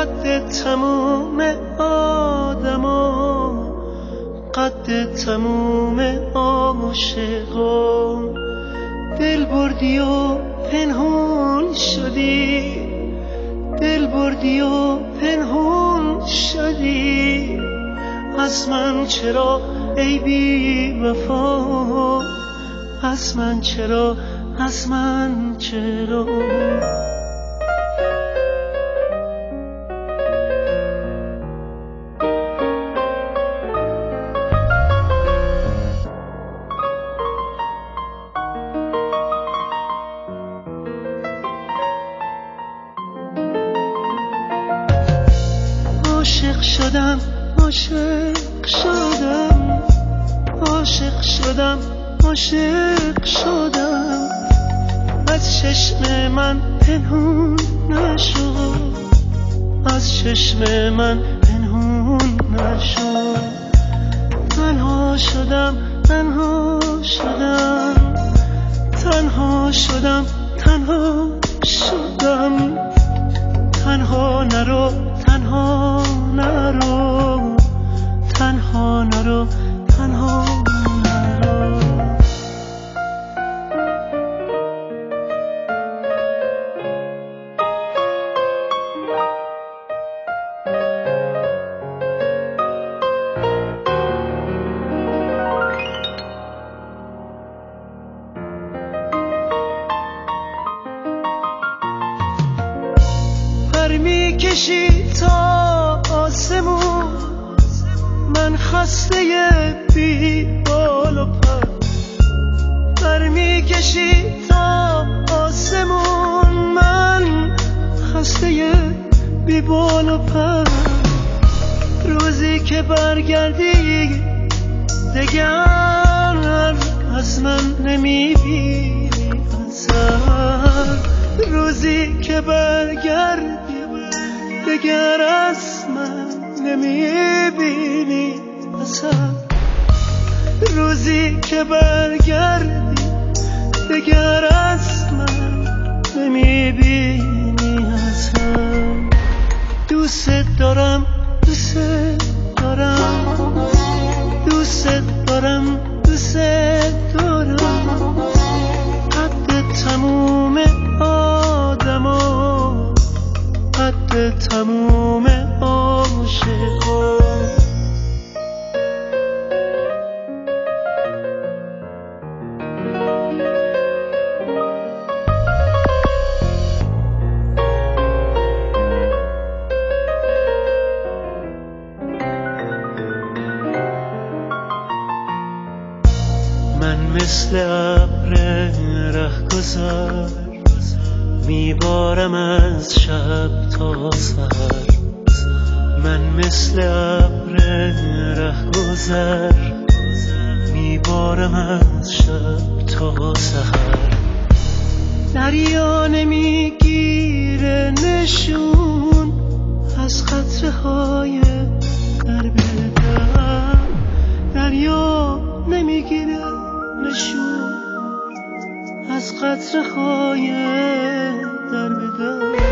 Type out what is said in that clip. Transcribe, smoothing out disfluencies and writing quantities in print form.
قد تموم آدما، قد تموم عاشقا. دل بردی و پنهون شدی، دل بردی و پنهون شدی. از من چرا ای بی وفا، از من چرا، از من چرا. عاشق شدم، عاشق شدم، عاشق شدم، عاشق شدم. از چشم من پنهون نشد، از چشم من پنهون نشد. تنها شدم، تنها شدم، تنها شدم، تنها شدم. تنها نرو، تنها نرو، تنها نرو، تنها نرو. پر می کشی تا آسمون، من خسته بی بال و پر. پر می کشی تا آسمون، من خسته بی بال و پر. روزی که برگردی دگر از من نمیبینی اثر. روزی که برگردی دگر از من نمیبینی اثر. روزی که برگردی دگر از من نمیبینی اثر. دوست دارم، دوست دارم، دوست دارم، دوست دارم. قد تموم آدما، قد تموم عاشقا. من مثل ابر رهگذر میبارم از شب تا سحر. من مثل ابر رهگذر میبارم از شب تا سحر. دریا نمیگیره نشون از قطره های در به در. دریا نمیگیره نشون از قطره های در به در.